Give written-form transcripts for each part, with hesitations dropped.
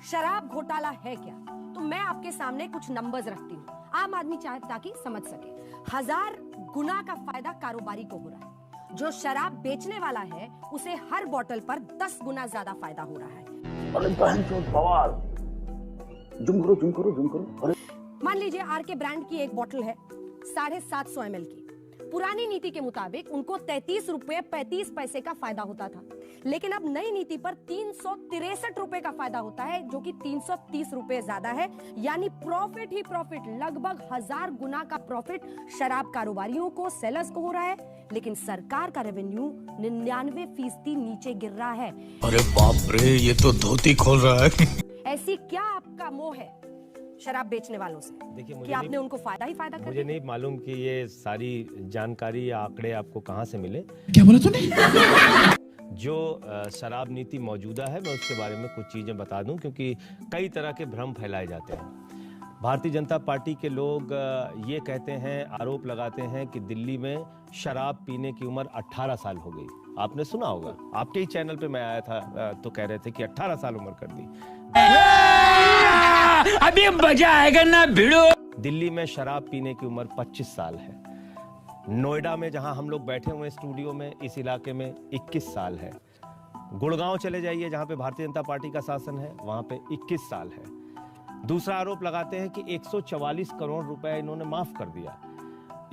शराब घोटाला है क्या, तो मैं आपके सामने कुछ नंबर्स रखती हूँ, आम आदमी चाहे ताकि समझ सके। 1000 गुना का फायदा कारोबारी को हो रहा है। जो शराब बेचने वाला है उसे हर बोतल पर 10 गुना ज्यादा फायदा हो रहा है। अरे बहन चोद बवाल, जुम करो। अरे मान लीजिए आर के ब्रांड की एक बोतल है 750 ml की। पुरानी नीति के मुताबिक उनको 33 रुपए 35 पैसे का फायदा होता था, लेकिन अब नई नीति पर 363 रुपए का फायदा होता है, जो कि 330 रुपए ज्यादा है। यानी प्रॉफिट ही प्रॉफिट, लगभग 1000 गुना का प्रॉफिट शराब कारोबारियों को, सेलर्स को हो रहा है। लेकिन सरकार का रेवेन्यू 99% नीचे गिर रहा है। अरे बाप रे, ये तो धोती खोल रहा है। ऐसी क्या आपका मोह है शराब बेचने वालों से? देखिए, कि आपने उनको फायदा ही फायदा कर मुझे नहीं मालूम कि ये सारी जानकारी या आंकड़े आपको कहाँ से मिले। क्या बोला तूने? जो शराब नीति मौजूदा है मैं उसके बारे में कुछ चीजें बता दूं, क्योंकि कई तरह के भ्रम फैलाए जाते हैं। भारतीय जनता पार्टी के लोग ये कहते हैं, आरोप लगाते हैं कि दिल्ली में शराब पीने की उम्र 18 साल हो गई। आपने सुना होगा, आपके ही चैनल पे मैं आया था तो कह रहे थे कि 18 साल उम्र कर दी। अभी मजा आएगा ना भिड़ो। दिल्ली में शराब पीने की उम्र 25 साल है। नोएडा में जहां हम लोग बैठे हुए स्टूडियो में, इस इलाके में 21 साल है। गुड़गांव चले जाइए जहां पे भारतीय जनता पार्टी का शासन है, वहां पे 21 साल है। दूसरा आरोप लगाते हैं कि 144 करोड़ रुपए इन्होंने माफ कर दिया।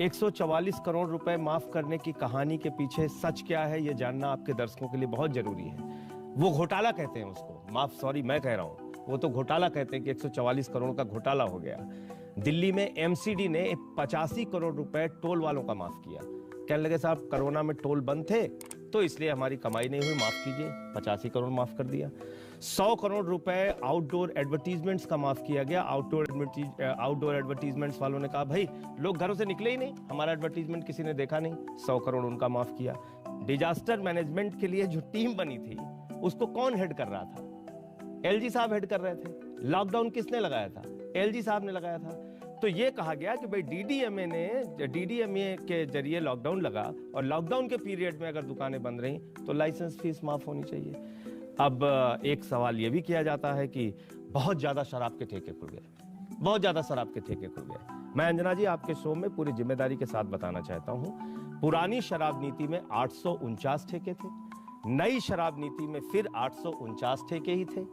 144 करोड़ रुपए माफ करने की कहानी के पीछे सच क्या है, ये जानना आपके दर्शकों के लिए बहुत जरूरी है। वो घोटाला कहते हैं उसको, माफ सॉरी मैं कह रहा हूं, वो तो घोटाला कहते हैं कि 144 करोड़ का घोटाला हो गया। दिल्ली में एमसीडी ने 85 करोड़ रुपए टोल वालों का माफ किया। कहने लगे साहब कोरोना में टोल बंद थे तो इसलिए हमारी कमाई नहीं हुई, माफ कीजिए। 85 करोड़ माफ कर दिया। 100 करोड़ रुपए आउटडोर एडवर्टीजमेंट्स का माफ किया गया। आउटडोर एडवर्टीजमेंट्स वालों ने कहा भाई लोग घरों से निकले ही नहीं, हमारा एडवर्टीजमेंट किसी ने देखा नहीं, 100 करोड़ उनका माफ किया। डिजास्टर मैनेजमेंट के लिए जो टीम बनी थी उसको कौन हेड कर रहा था? एलजी साहब हेड कर रहे थे। लॉकडाउन किसने लगाया था? एलजी साहब ने लगाया था। तो ये कहा गया कि भाई डीडीएमए के जरिए लॉकडाउन लगा और लॉकडाउन के पीरियड में अगर दुकानें बंद रहीं तो लाइसेंस फीस माफ होनी चाहिए। अब एक सवाल ये भी किया जाता है कि बहुत ज्यादा शराब के ठेके खुल गए, बहुत ज्यादा शराब के ठेके खुल गए। मैं अंजना जी आपके शो में पूरी जिम्मेदारी के साथ बताना चाहता हूँ, पुरानी शराब नीति में 849 ठेके थे, नई शराब नीति में फिर 849 ठेके ही थे।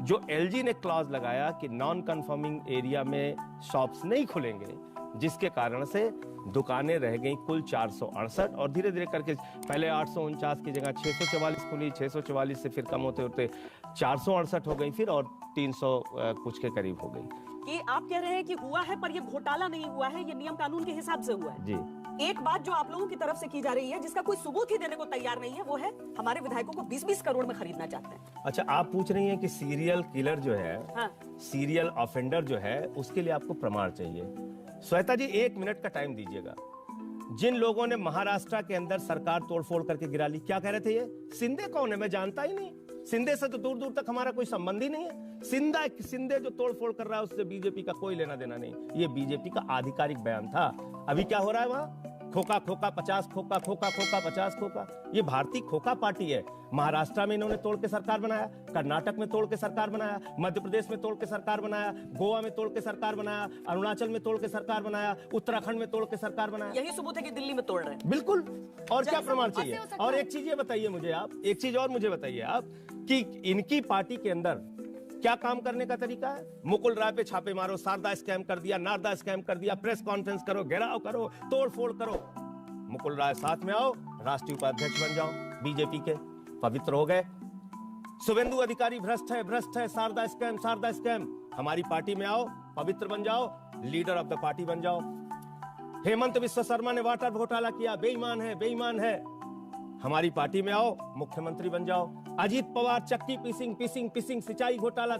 जो एलजी ने क्लॉज लगाया कि नॉन कन्फर्मिंग एरिया में शॉप्स नहीं खुलेंगे, जिसके कारण से दुकानें रह गई कुल 468 और धीरे धीरे करके पहले 849 की जगह 644 खुली, 644 से फिर कम होते होते 468 हो गई, फिर और 300 कुछ के करीब हो गई। कि आप कह रहे हैं कि हुआ है पर ये घोटाला नहीं हुआ है, ये नियम कानून के हिसाब से हुआ है। जी। एक बात जो आप लोगों की तरफ से की जा रही है जिसका कोई सबूत ही देने को तैयार नहीं है, वो है हमारे विधायकों को 20-20 करोड़ में खरीदना चाहते हैं। अच्छा, आप पूछ रही हैं कि सीरियल किलर जो है, हाँ। सीरियल ऑफेंडर जो है, उसके लिए आपको प्रमाण चाहिए। श्वेता जी 1 मिनट का टाइम दीजिएगा। जिन लोगों ने महाराष्ट्र के अंदर सरकार तोड़फोड़ करके गिरा ली, क्या कह रहे थे? ये शिंदे कौन है? मैं जानता ही नहीं। शिंदे से तो दूर दूर तक हमारा कोई संबंध ही नहीं है। शिंदे जो तोड़फोड़ कर रहा है उससे बीजेपी का कोई लेना देना नहीं। ये बीजेपी का आधिकारिक बयान था। अभी क्या हो रहा है वहां? खोखा 50 खोखा, 50 खोखा। ये भारतीय खोखा पार्टी है। महाराष्ट्र में इन्होंने तोड़ के सरकार बनाया, कर्नाटक में तोड़ के सरकार बनाया, मध्य प्रदेश में तोड़ के सरकार बनाया, गोवा में तोड़ के सरकार बनाया, अरुणाचल में तोड़ के सरकार बनाया, उत्तराखंड में तोड़ के सरकार बनाया। यही सबूत है कि दिल्ली में तोड़ रहे हैं। बिल्कुल। और क्या प्रमाण चाहिए? और एक चीज ये बताइए मुझे आप, एक चीज और मुझे बताइए आप कि इनकी पार्टी के अंदर क्या काम करने का तरीका है? मुकुल राय पे छापे मारो, शारदा स्कैम कर दिया, नारदा स्कैम कर दिया, प्रेस कॉन्फ्रेंस करो, घेराव करो, तोड़फोड़ करो। मुकुल राय साथ में आओ, राष्ट्रीय उपाध्यक्ष बन जाओ बीजेपी के, पवित्र हो गए। शुभेंदु अधिकारी भ्रष्ट है, शारदा स्कैम। हमारी पार्टी में आओ, पवित्र बन जाओ, लीडर ऑफ द पार्टी बन जाओ। हेमंत विश्व शर्मा ने वाटर घोटाला किया, बेईमान है। हमारी पार्टी में आओ, मुख्यमंत्री बन जाओ। अजीत पवार चक्की पीसिंग, सिंचाई घोटाला